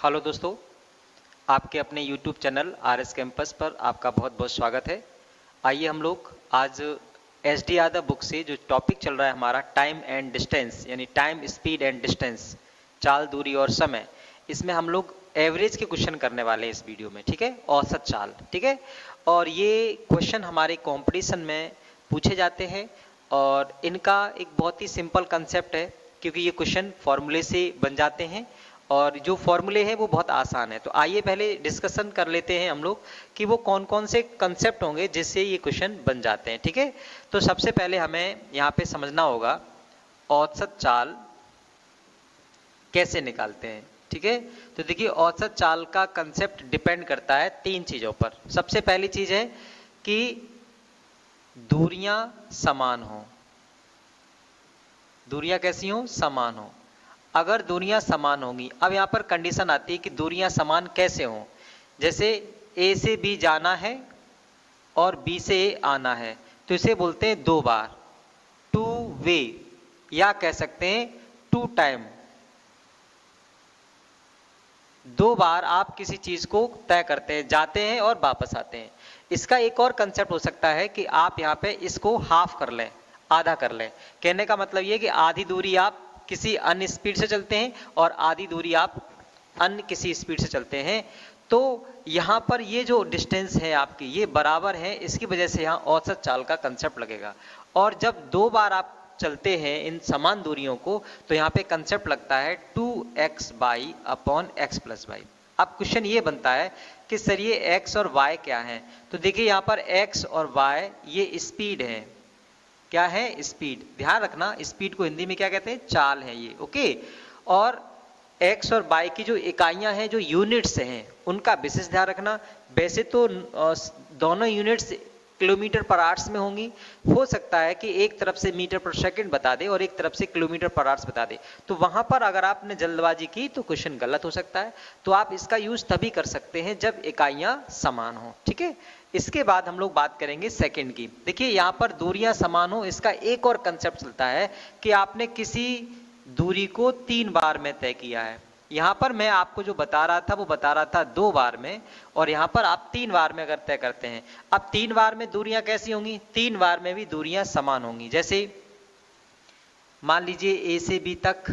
Hello दोस्तों, आपके अपने YouTube चैनल RS कैंपस पर आपका बहुत बहुत स्वागत है। आइए हम लोग आज SD यादव बुक से जो टॉपिक चल रहा है हमारा टाइम एंड डिस्टेंस, यानी टाइम स्पीड एंड डिस्टेंस, चाल दूरी और समय, इसमें हम लोग एवरेज के क्वेश्चन करने वाले हैं इस वीडियो में। ठीक है, औसत चाल। ठीक है, और ये क्वेश्चन हमारे कंपटीशन में पूछे जाते हैं और इनका एक बहुत ही सिंपल कंसेप्ट है, क्योंकि ये क्वेश्चन फॉर्मूले से बन जाते हैं और जो फॉर्मूले हैं वो बहुत आसान है। तो आइए पहले डिस्कशन कर लेते हैं हम लोग कि वो कौन कौन से कंसेप्ट होंगे जिससे ये क्वेश्चन बन जाते हैं। ठीक है, तो सबसे पहले हमें यहाँ पे समझना होगा औसत चाल कैसे निकालते हैं। ठीक है, तो देखिए औसत चाल का कंसेप्ट डिपेंड करता है तीन चीज़ों पर। सबसे पहली चीज़ है कि दूरियां समान हो। दूरियां कैसी हो? समान हो। अगर दूरियां समान होंगी, अब यहाँ पर कंडीशन आती है कि दूरियां समान कैसे हों। जैसे ए से बी जाना है और बी से ए आना है, तो इसे बोलते हैं दो बार, टू वे, या कह सकते हैं टू टाइम। दो बार आप किसी चीज को तय करते हैं, जाते हैं और वापस आते हैं। इसका एक और कंसेप्ट हो सकता है कि आप यहाँ पे इसको हाफ कर लें, आधा कर लें। कहने का मतलब ये कि आधी दूरी आप किसी अन्य स्पीड से चलते हैं और आधी दूरी आप अन्य किसी स्पीड से चलते हैं। तो यहाँ पर ये जो डिस्टेंस है आपकी, ये बराबर है, इसकी वजह से यहाँ औसत चाल का कंसेप्ट लगेगा। और जब दो बार आप चलते हैं इन समान दूरियों को, तो यहाँ पे कंसेप्ट लगता है 2x// अपॉन x+y। अब क्वेश्चन ये बनता है कि सर ये x और y क्या है? तो देखिए यहाँ पर x और y ये स्पीड है। क्या है? स्पीड। ध्यान रखना, स्पीड को हिंदी में क्या कहते हैं? चाल है ये। ओके, और x और y की जो इकाइयां हैं, जो यूनिट्स हैं, उनका विशेष ध्यान रखना। वैसे तो दोनों यूनिट्स किलोमीटर पर आवर्स में होंगी। हो सकता है कि एक तरफ से मीटर पर सेकंड बता दे और एक तरफ से किलोमीटर पर आवर्स बता दे, तो वहां पर अगर आपने जल्दबाजी की तो क्वेश्चन गलत हो सकता है। तो आप इसका यूज तभी कर सकते हैं जब इकाइयां समान हो। ठीक है, इसके बाद हम लोग बात करेंगे सेकंड की। देखिए यहाँ पर दूरियां समान हो, इसका एक और कंसेप्ट चलता है कि आपने किसी दूरी को 3 बार में तय किया है। यहाँ पर मैं आपको जो बता रहा था वो बता रहा था 2 बार में, और यहाँ पर आप 3 बार में अगर तय करते हैं। अब 3 बार में दूरियां कैसी होंगी? 3 बार में भी दूरियां समान होंगी। जैसे मान लीजिए ए से बी तक,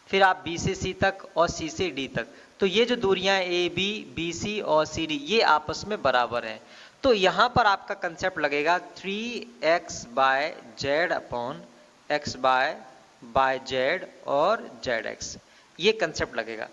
फिर आप बी से सी तक और सी से डी तक, तो ये जो दूरियां ए बी, बी सी और सी डी, ये आपस में बराबर हैं। तो यहाँ पर आपका कंसेप्ट लगेगा 3x/z अपॉन x/z और zx, ये कंसेप्ट लगेगा।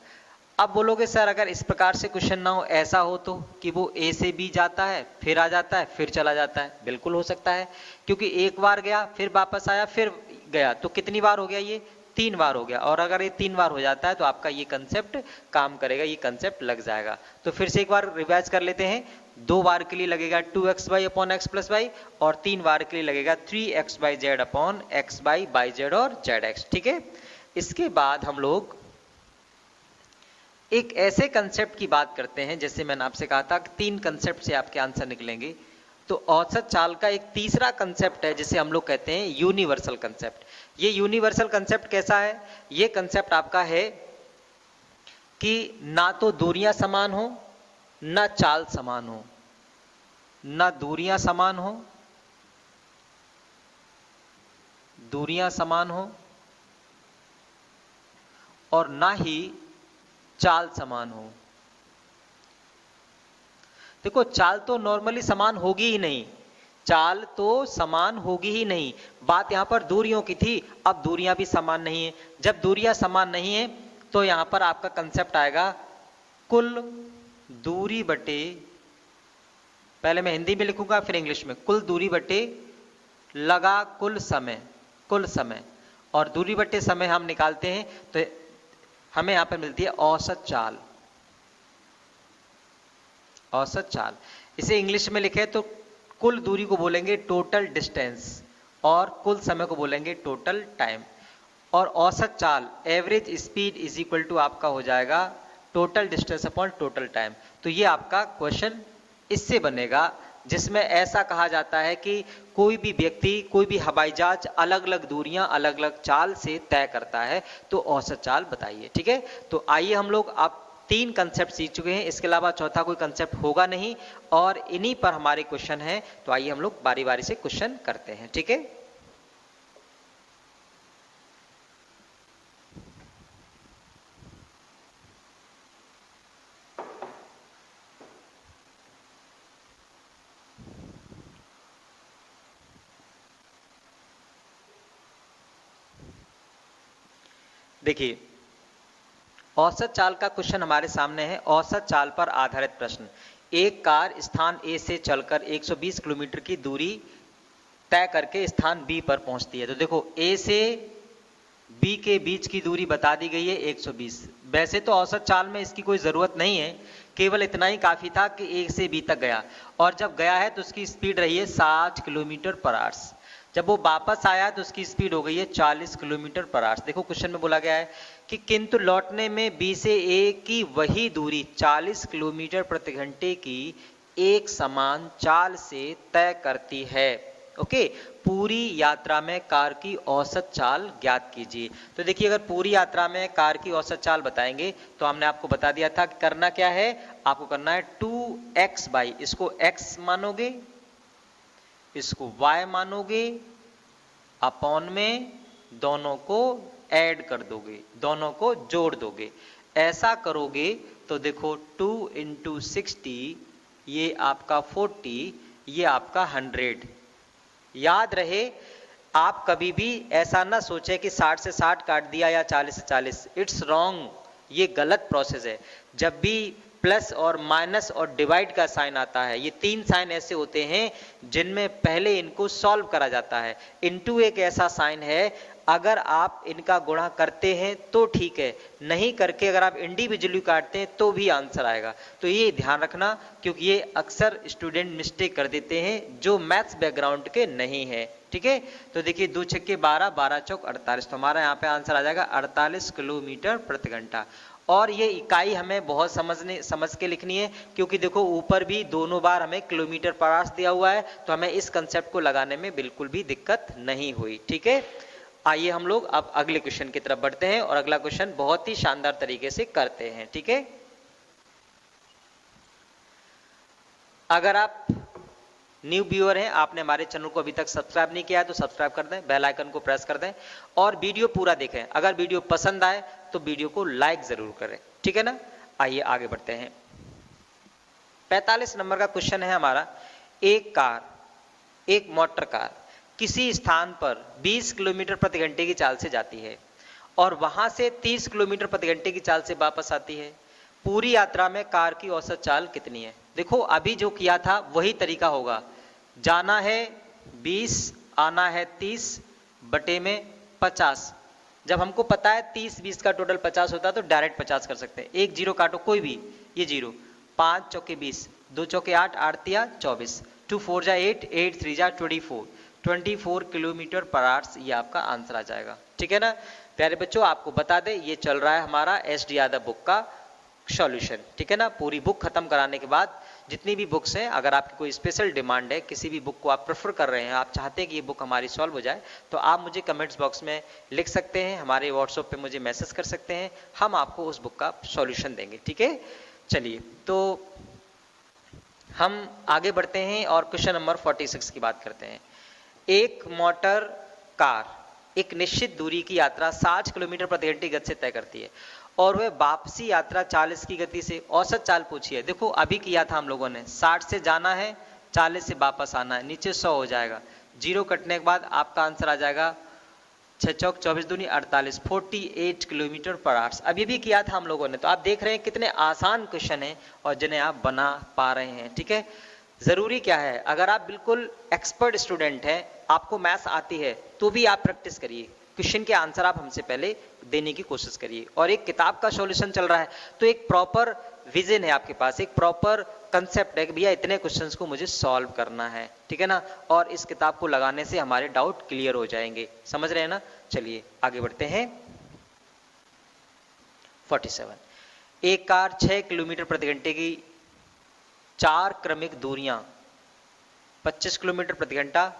अब बोलोगे सर अगर इस प्रकार से क्वेश्चन ना हो, ऐसा हो तो कि वो ए से बी जाता है, फिर आ जाता है, फिर चला जाता है। बिल्कुल हो सकता है, क्योंकि एक बार गया, फिर वापस आया, फिर गया, तो कितनी बार हो गया? ये 3 बार हो गया। और अगर ये 3 बार हो जाता है तो आपका ये कंसेप्ट काम करेगा, ये कंसेप्ट लग जाएगा। तो फिर से एक बार रिवाइज कर लेते हैं। 2 बार के लिए लगेगा 2xy अपॉन x+y, और 3 बार के लिए लगेगा 3x/z अपॉन x/z और zx। ठीक है, इसके बाद हम लोग एक ऐसे कंसेप्ट की बात करते हैं, जैसे मैंने आपसे कहा था कि 3 कंसेप्ट से आपके आंसर निकलेंगे। तो औसत चाल का एक तीसरा कंसेप्ट है जिसे हम लोग कहते हैं यूनिवर्सल कंसेप्ट। ये यूनिवर्सल कंसेप्ट कैसा है? ये कंसेप्ट आपका है कि ना तो दूरियां समान हो, ना चाल समान हो। ना दूरियां समान हो, दूरियां समान हो, और ना ही चाल समान हो। देखो चाल तो नॉर्मली समान होगी ही नहीं, चाल तो समान होगी ही नहीं। बात यहां पर दूरियों की थी, अब दूरियां भी समान नहीं है। जब दूरियां समान नहीं है तो यहां पर आपका कंसेप्ट आएगा कुल दूरी बटे, पहले मैं हिंदी में लिखूंगा फिर इंग्लिश में, कुल दूरी बटे लगा कुल समय, कुल समय। और दूरी बटे समय हम निकालते हैं तो हमें यहां पर मिलती है औसत चाल। औसत चाल, इसे इंग्लिश में लिखे तो कुल दूरी को बोलेंगे टोटल डिस्टेंस और कुल समय को बोलेंगे टोटल टाइम। और औसत चाल, average speed is equal to आपका हो जाएगा total distance upon total time. तो ये आपका क्वेश्चन इससे बनेगा, जिसमें ऐसा कहा जाता है कि कोई भी व्यक्ति, कोई भी हवाई जहाज अलग अलग दूरियां अलग अलग चाल से तय करता है, तो औसत चाल बताइए। ठीक है, तो आइए हम लोग अब तीन कंसेप्ट सीख चुके हैं, इसके अलावा चौथा कोई कंसेप्ट होगा नहीं और इन्हीं पर हमारे क्वेश्चन हैं। तो आइए हम लोग बारी बारी से क्वेश्चन करते हैं, ठीक है। देखिए, औसत चाल का क्वेश्चन हमारे सामने है। औसत चाल पर आधारित प्रश्न। एक कार स्थान ए से चलकर 120 किलोमीटर की दूरी तय करके स्थान बी पर पहुंचती है। तो देखो, ए से बी के बीच की दूरी बता दी गई है 120। वैसे तो औसत चाल में इसकी कोई ज़रूरत नहीं है, केवल इतना ही काफ़ी था कि ए से बी तक गया, और जब गया है तो उसकी स्पीड रही है 60 किलोमीटर पर आवर्स। जब वो वापस आया तो उसकी स्पीड हो गई है 40 किलोमीटर पर आवर्स। देखो, क्वेश्चन में बोला गया है कि किंतु लौटने में बी से ए की वही दूरी 40 किलोमीटर प्रति घंटे की एक समान चाल से तय करती है। ओके, पूरी यात्रा में कार की औसत चाल ज्ञात कीजिए। तो देखिए, अगर पूरी यात्रा में कार की औसत चाल बताएंगे तो हमने आपको बता दिया था कि करना क्या है, आपको करना है 2x बाई, इसको x मानोगे, इसको y मानोगे, अपॉन में दोनों को ऐड कर दोगे, दोनों को जोड़ दोगे। ऐसा करोगे तो देखो 2 इंटू 60, ये आपका 40, ये आपका 100। याद रहे, आप कभी भी ऐसा ना सोचे कि 60 से 60 काट दिया या 40 से 40। इट्स रॉन्ग, ये गलत प्रोसेस है। जब भी प्लस और माइनस और डिवाइड का साइन आता है, ये तीन साइन ऐसे होते हैं जिनमें पहले इनको सॉल्व करा जाता है। इनटू एक ऐसा साइन है, अगर आप इनका गुणा करते हैं तो ठीक है, नहीं करके अगर आप इंडिविजुअली काटते हैं तो भी आंसर आएगा। तो ये ध्यान रखना, क्योंकि ये अक्सर स्टूडेंट मिस्टेक कर देते हैं जो मैथ्स बैकग्राउंड के नहीं है, ठीक है। तो देखिए, 2 छक्के 12, 12 चौक 48, तो हमारा यहाँ पे आंसर आ जाएगा 48 किलोमीटर प्रति घंटा। और ये इकाई हमें बहुत समझ के लिखनी है, क्योंकि देखो ऊपर भी दोनों बार हमें किलोमीटर पर आवर्स दिया हुआ है, तो हमें इस कंसेप्ट को लगाने में बिल्कुल भी दिक्कत नहीं हुई, ठीक है। आइए हम लोग अब अगले क्वेश्चन की तरफ बढ़ते हैं और अगला क्वेश्चन बहुत ही शानदार तरीके से करते हैं, ठीक है। अगर आप न्यू व्यूअर हैं, आपने हमारे चैनल को अभी तक सब्सक्राइब नहीं किया है तो सब्सक्राइब कर दें, बेल आइकन को प्रेस कर दें और वीडियो पूरा देखें। अगर वीडियो पसंद आए तो वीडियो को लाइक जरूर करें, ठीक है ना। आइए आगे बढ़ते हैं। 45 नंबर का क्वेश्चन है हमारा। एक मोटर कार किसी स्थान पर 20 किलोमीटर प्रति घंटे की चाल से जाती है और वहां से 30 किलोमीटर प्रति घंटे की चाल से वापस आती है। पूरी यात्रा में कार की औसत चाल कितनी है। देखो, अभी जो किया था वही तरीका होगा। जाना है 20, आना है 30 बटे में 50। जब हमको पता है 30-20 का टोटल 50 होता है तो डायरेक्ट 50 कर सकते हैं। एक जीरो काटो कोई भी, ये जीरो, 5 चौके 20, 2 चौके 8, 8 तिया 24, 2 4 जा 8, 8 3 जा 24 किलोमीटर पर आवर्स, ये आपका आंसर आ जाएगा, ठीक है ना। प्यारे बच्चों, आपको बता दें ये चल रहा है हमारा SD यादव बुक का सॉल्यूशन, ठीक है ना। पूरी बुक खत्म कराने के बाद जितनी भी बुक्स हैं, अगर आपकी कोई स्पेशल डिमांड है, किसी भी बुक को आप प्रेफर कर रहे हैं, आप चाहते हैं कि ये बुक हमारी सॉल्व हो जाए, तो आप मुझे कमेंट्स बॉक्स में लिख सकते हैं, हमारे व्हाट्सएप पे मुझे मैसेज कर सकते हैं, हम आपको उस बुक का सॉल्यूशन देंगे, ठीक है। चलिए, तो हम आगे बढ़ते हैं और क्वेश्चन नंबर 46 की बात करते हैं। एक मोटर कार एक निश्चित दूरी की यात्रा 60 किलोमीटर प्रति घंटे की गति से तय करती है और वह वापसी यात्रा 40 की गति से, औसत चाल पूछी है। देखो, अभी किया था हम लोगों ने, 60 से जाना है, 40 से वापस आना है, नीचे 100 हो जाएगा, जीरो कटने के बाद आपका आंसर आ जाएगा 6 चौक 24 दूनी 48, 48 किलोमीटर पर आवर्स। अभी भी किया था हम लोगों ने। तो आप देख रहे हैं कितने आसान क्वेश्चन हैं और जिन्हें आप बना पा रहे हैं, ठीक है। जरूरी क्या है, अगर आप बिल्कुल एक्सपर्ट स्टूडेंट हैं, आपको मैथ्स आती है, तो भी आप प्रैक्टिस करिए, क्वेश्चन के आंसर आप हमसे पहले देने की कोशिश करिए। और एक किताब का सॉल्यूशन चल रहा है तो एक प्रॉपर विजन है आपके पास, एक प्रॉपर कंसेप्ट है कि भैया इतने क्वेश्चंस को मुझे सॉल्व करना है, ठीक है ना। और इस किताब को लगाने से हमारे डाउट क्लियर हो जाएंगे, समझ रहे हैं ना। चलिए आगे बढ़ते हैं। 47, एक कार 6 किलोमीटर प्रति घंटे की 4 क्रमिक दूरियां 25 किलोमीटर प्रति घंटा,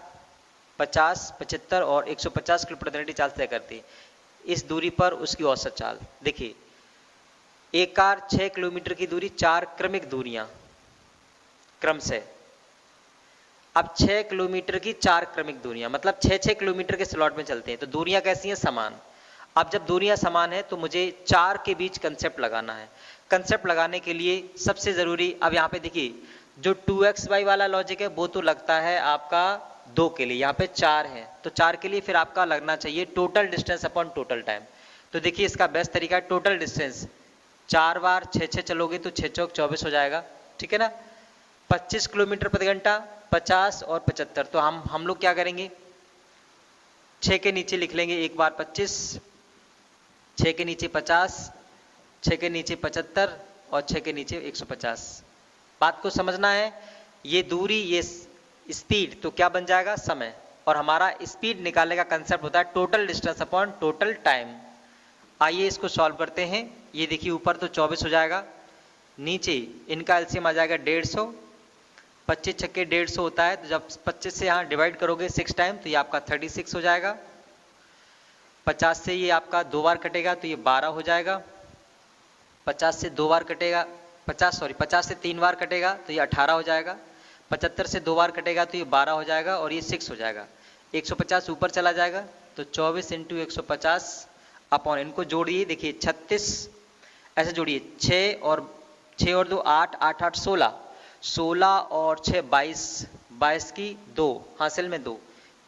50, 75 और 150 किलोमीटर प्रति घंटे चाल तय करती है। इस दूरी पर उसकी औसत चाल। देखिए, एक कार 6 किलोमीटर की दूरी 4 क्रमिक दूरियां क्रम से। अब 6 किलोमीटर की 4 क्रमिक दूरियां मतलब 6-6 किलोमीटर के स्लॉट में चलते हैं, तो दूरियां कैसी हैं? समान। अब जब दूरियां समान है तो मुझे 4 के बीच कंसेप्ट लगाना है। कंसेप्ट लगाने के लिए सबसे जरूरी, अब यहाँ पे देखिए जो 2xy वाला लॉजिक है वो तो लगता है आपका 2 के लिए, यहाँ पे 4 है तो 4 के लिए फिर आपका लगना चाहिए total distance upon total time. तो देखिए इसका बेस्ट तरीका है टोटल डिस्टेंस, 4 बार 6-6 चलोगे तो 6 चौक 24 हो जाएगा, ठीक है ना। 25 किलोमीटर प्रति घंटा, 50 और 75, तो हम लोग क्या करेंगे 6 के नीचे लिख लेंगे एक बार 25, 6 के नीचे 50, 6 के नीचे 75 और 6 के नीचे 150। बात को समझना है, ये दूरी ये स्पीड तो क्या बन जाएगा? समय। और हमारा स्पीड निकालने का कंसेप्ट होता है total distance upon total time. आइए इसको सॉल्व करते हैं। ये देखिए ऊपर तो 24 हो जाएगा, नीचे इनका एलसीएम आ जाएगा 150, 25 छक्के 150 होता है, तो जब 25 से यहाँ डिवाइड करोगे 6 टाइम तो ये आपका 36 हो जाएगा। 50 से ये आपका 2 बार कटेगा तो ये 12 हो जाएगा। 50 से 2 बार कटेगा, 50 से 3 बार कटेगा तो ये 18 हो जाएगा। 75 से 2 बार कटेगा तो ये 12 हो जाएगा और ये 6 हो जाएगा। 150 ऊपर चला जाएगा तो 24 इंटू 150 अपॉन, इनको जोड़िए देखिए 36, ऐसे जोड़िए 6 और 2 8, 8 8 16, 16 और 6 22, 22 की 2 हासिल में 2,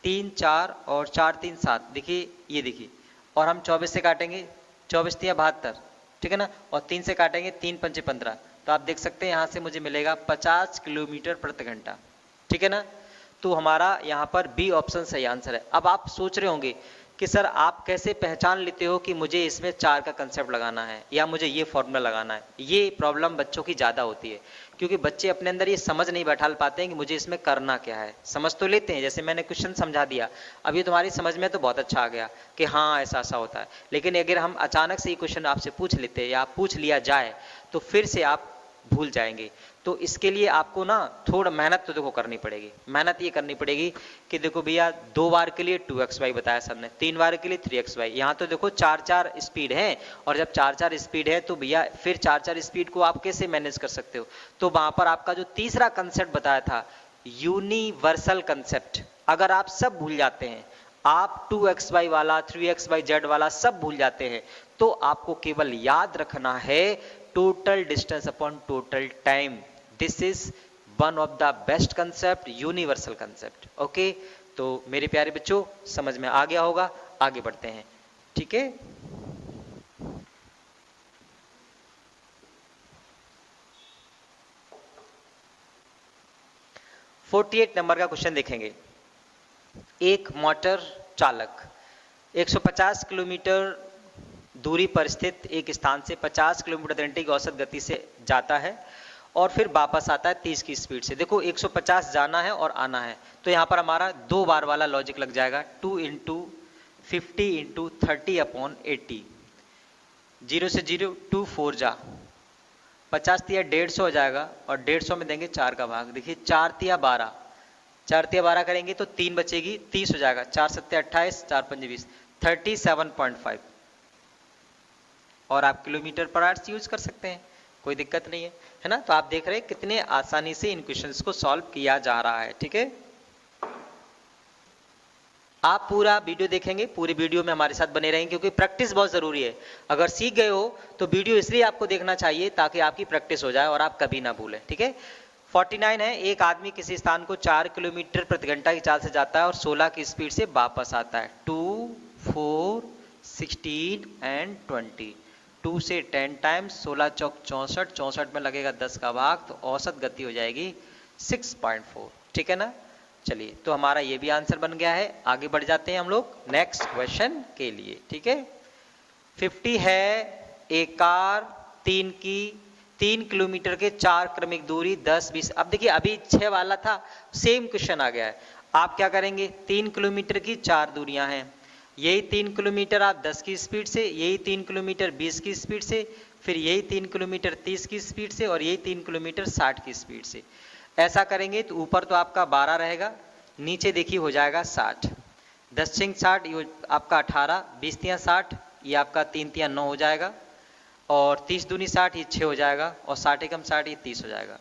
3 4 और 4 3 7, देखिए ये देखिए, और हम 24 से काटेंगे 24 3 72, ठीक है ना, और 3 से काटेंगे 3 5 15, तो आप देख सकते हैं यहाँ से मुझे मिलेगा 50 किलोमीटर प्रति घंटा, ठीक है ना। तो हमारा यहाँ पर बी ऑप्शन सही आंसर है। अब आप सोच रहे होंगे कि सर आप कैसे पहचान लेते हो कि मुझे इसमें 4 का कंसेप्ट लगाना है या मुझे ये फॉर्मूला लगाना है। ये प्रॉब्लम बच्चों की ज़्यादा होती है क्योंकि बच्चे अपने अंदर ये समझ नहीं बैठा पाते हैं कि मुझे इसमें करना क्या है। समझ तो लेते हैं, जैसे मैंने क्वेश्चन समझा दिया, अब ये तुम्हारी समझ में तो बहुत अच्छा आ गया कि हाँ ऐसा ऐसा होता है, लेकिन अगर हम अचानक से ये क्वेश्चन आपसे पूछ लेते हैं या पूछ लिया जाए तो फिर से आप भूल जाएंगे। तो इसके लिए आपको ना थोड़ा मेहनत तो देखो करनी पड़ेगी। मेहनत ये करनी पड़ेगी कि देखो भैया 2 बार के लिए 2xy बताया सबने, 3 बार के लिए 3xy, यहाँ तो देखो 4-4 स्पीड है, और जब 4-4 स्पीड है तो भैया फिर 4-4 स्पीड को आप कैसे मैनेज कर सकते हो। तो वहां पर आपका जो तीसरा कंसेप्ट बताया था यूनिवर्सल कंसेप्ट, अगर आप सब भूल जाते हैं, आप 2xy वाला 3xyz वाला सब भूल जाते हैं, तो आपको केवल याद रखना है total distance upon total time. This is one of the best concept, universal concept. Okay, तो मेरे प्यारे बच्चों समझ में आ गया होगा, आगे बढ़ते हैं, ठीक है। फोर्टी-8 नंबर का क्वेश्चन देखेंगे। एक मोटर चालक 150 किलोमीटर दूरी पर स्थित एक स्थान से 50 किलोमीटर प्रति घंटे की औसत गति से जाता है और फिर वापस आता है 30 की स्पीड से। देखो 150 जाना है और आना है, तो यहाँ पर हमारा 2 बार वाला लॉजिक लग जाएगा, 2 इंटू 50 इंटू 30 अपॉन 80, 0 से 0 2 4 जा, 50 तिया 150 हो जाएगा और 150 में देंगे 4 का भाग, देखिए 4 तिया 12, 4 तिया 12 करेंगे तो 3 बचेगी, 30 हो जाएगा, 4 सत्ते 28, 4 पंजे 20, 37.5, और आप किलोमीटर पर आवर्स यूज कर सकते हैं, कोई दिक्कत नहीं है ना। तो आप देख रहे हैं कितने आसानी से इन क्वेश्चंस को सॉल्व किया जा रहा है, ठीक है। आप पूरा वीडियो देखेंगे, पूरे वीडियो में हमारे साथ बने रहेंगे क्योंकि प्रैक्टिस बहुत जरूरी है। अगर सीख गए हो तो वीडियो इसलिए आपको देखना चाहिए ताकि आपकी प्रैक्टिस हो जाए और आप कभी ना भूलें, ठीक है। 49 है, एक आदमी किसी स्थान को 4 किलोमीटर प्रति घंटा की चाल से जाता है और 16 की स्पीड से वापस आता है। 2 4 16 एंड 20, 2 से 10 टाइम्स, 16 चौक 64, 64 में लगेगा 10 का भाग, तो औसत गति हो जाएगी 6.4, ठीक है ना। चलिए, तो हमारा ये भी आंसर बन गया है। आगे बढ़ जाते हैं हम लोग नेक्स्ट क्वेश्चन के लिए, ठीक है। 50 है, एक कार 3 किलोमीटर के 4 क्रमिक दूरी 10 20, अब देखिए अभी 6 वाला था, सेम क्वेश्चन आ गया है। आप क्या करेंगे, 3 किलोमीटर की 4 दूरियां हैं, यही 3 किलोमीटर आप 10 की स्पीड से, यही 3 किलोमीटर 20 की स्पीड से, फिर यही 3 किलोमीटर 30 की स्पीड से, और यही 3 किलोमीटर 60 की स्पीड से। ऐसा करेंगे तो ऊपर तो आपका 12 रहेगा, नीचे देखिए हो जाएगा 60, 10 6 60, ये आपका 18, 20 3 60, ये आपका 3 3 9 हो जाएगा। और 30 दूनी 60, ये 6 हो जाएगा, और 60 एकम 60, ये 30 हो जाएगा।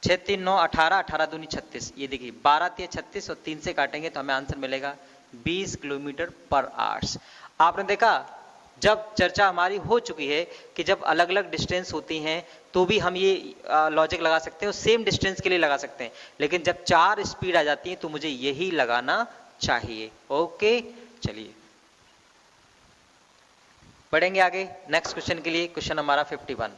6 3 9 18, 18 दूनी 36, ये देखिए 12 3 36 और 3 से काटेंगे तो हमें आंसर मिलेगा 20 किलोमीटर पर आवर्स। आपने देखा जब चर्चा हमारी हो चुकी है कि जब अलग अलग डिस्टेंस होती हैं तो भी हम ये लॉजिक लगा सकते हैं और सेम डिस्टेंस के लिए लगा सकते हैं, लेकिन जब 4 स्पीड आ जाती है तो मुझे यही लगाना चाहिए। ओके, चलिए बढ़ेंगे आगे नेक्स्ट क्वेश्चन के लिए। क्वेश्चन हमारा 51।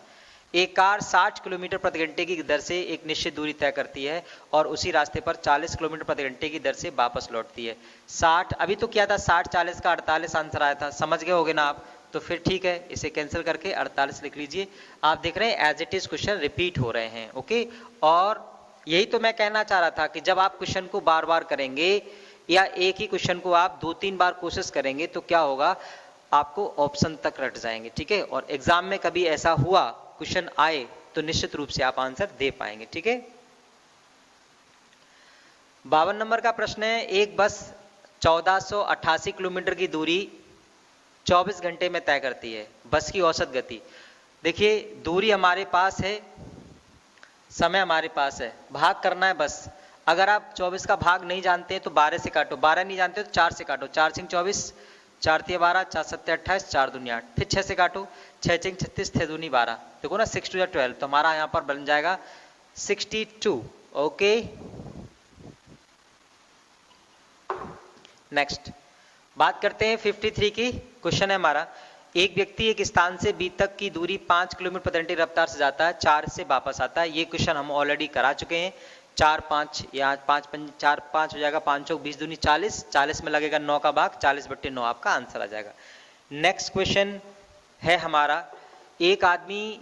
एक कार 60 किलोमीटर प्रति घंटे की दर से एक निश्चित दूरी तय करती है और उसी रास्ते पर 40 किलोमीटर प्रति घंटे की दर से वापस लौटती है। 60 अभी तो किया था, 60 40 का 48 आंसर आया था, समझ गए होगे ना आप? तो फिर ठीक है, इसे कैंसिल करके 48 लिख लीजिए। आप देख रहे हैं as it is question repeat हो रहे हैं। ओके, और यही तो मैं कहना चाह रहा था कि जब आप क्वेश्चन को बार बार करेंगे या एक ही क्वेश्चन को आप 2-3 बार कोशिश करेंगे तो क्या होगा, आपको ऑप्शन तक रट जाएंगे। ठीक है, और एग्जाम में कभी ऐसा हुआ क्वेश्चन आए तो निश्चित रूप से आप आंसर दे पाएंगे। ठीक है, 52 नंबर का प्रश्न है। एक बस 1488 किलोमीटर की दूरी 24 घंटे में तय करती है। बस की औसत गति, देखिए दूरी हमारे पास है, समय हमारे पास है, भाग करना है बस। अगर आप 24 का भाग नहीं जानते हैं तो 12 से काटो, 12 नहीं जानते तो 4 से काटो, 4 सिंह 24, 4 तिया 12, 4 सत्ते 28, 4 दूनी 8, फिर 6 से काटो, 6 चिंग 36, 6 दूनी 12, देखो ना 6 2 12, तो हमारा यहाँ पर बन जाएगा 62। ओके, नेक्स्ट बात करते हैं 53 की। क्वेश्चन है हमारा, एक व्यक्ति एक स्थान से बी तक की दूरी 5 किलोमीटर प्रति घंटे रफ्तार से जाता है, 4 से वापस आता है। ये क्वेश्चन हम ऑलरेडी करा चुके हैं। 4 5 या 5 4 5 हो जाएगा, 5 चौक 20 दूनी 40, 40 में लगेगा 9 का भाग, 40/9 आपका आंसर आ जाएगा। नेक्स्ट क्वेश्चन है हमारा, एक आदमी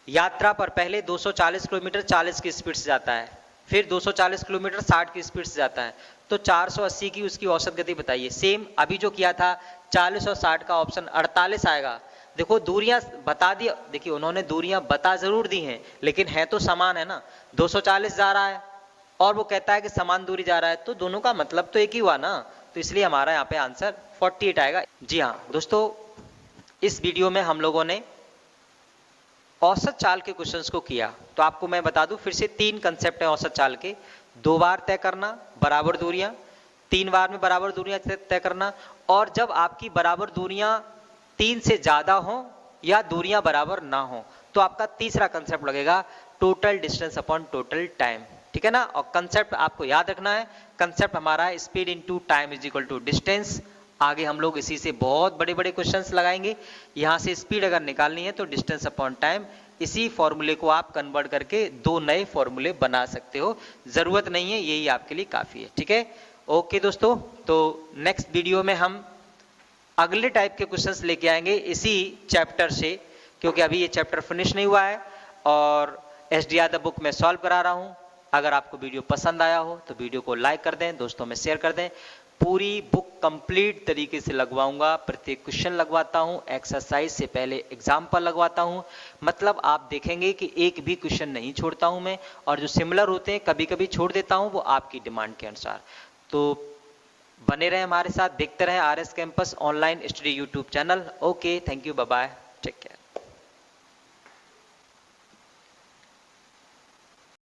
यात्रा पर पहले 240 किलोमीटर 40 की स्पीड से जाता है, फिर 240 किलोमीटर 60 की स्पीड से जाता है, तो 480 की उसकी औसत गति बताइए। सेम अभी जो किया था 40 और 60 का ऑप्शन 48 आएगा। देखो दूरियां बता दी, देखिए उन्होंने दूरियां बता जरूर दी हैं लेकिन है तो समान है ना, 240 जा रहा है और वो कहता है कि समान दूरी जा रहा है, तो दोनों का मतलब तो एक ही हुआ ना, तो इसलिए हमारा यहाँ पे आंसर 48 आएगा। जी हाँ दोस्तों, इस वीडियो में हम लोगों ने औसत चाल के क्वेश्चंस को किया। तो आपको मैं बता दूं फिर से 3 कंसेप्ट है औसत चाल के। 2 बार तय करना बराबर दूरियां, 3 बार में बराबर दूरियां तय करना, और जब आपकी बराबर दूरियां 3 से ज्यादा हो या दूरियां बराबर ना हो तो आपका तीसरा कंसेप्ट लगेगा total distance upon total time. ठीक है ना, और कंसेप्ट आपको याद रखना है, कंसेप्ट हमारा है speed into time is equal to distance. आगे हम लोग इसी से बहुत बड़े बड़े क्वेश्चंस लगाएंगे। यहां से स्पीड अगर निकालनी है तो डिस्टेंस अपॉन टाइम, इसी फॉर्मूले को आप कन्वर्ट करके 2 नए फॉर्मूले बना सकते हो, जरूरत नहीं है, यही आपके लिए काफी है। ठीक है, ओके दोस्तों, तो नेक्स्ट वीडियो में हम अगले टाइप के क्वेश्चंस लेके आएंगे इसी चैप्टर से, क्योंकि अभी ये चैप्टर फिनिश नहीं हुआ है और SDR द बुक में सॉल्व करा रहा हूं। अगर आपको वीडियो पसंद आया हो तो वीडियो को लाइक कर दें, दोस्तों में शेयर कर दें। पूरी बुक कंप्लीट तरीके से लगवाऊंगा, प्रत्येक क्वेश्चन लगवाता हूं, एक्सरसाइज से पहले एग्जाम्पल लगवाता हूं, मतलब आप देखेंगे कि एक भी क्वेश्चन नहीं छोड़ता हूं मैं, और जो सिमिलर होते हैं कभी कभी छोड़ देता हूं, वो आपकी डिमांड के अनुसार। तो बने रहे हमारे साथ, देखते रहे RS campus online study YouTube channel. Okay, thank you, bye bye, take care.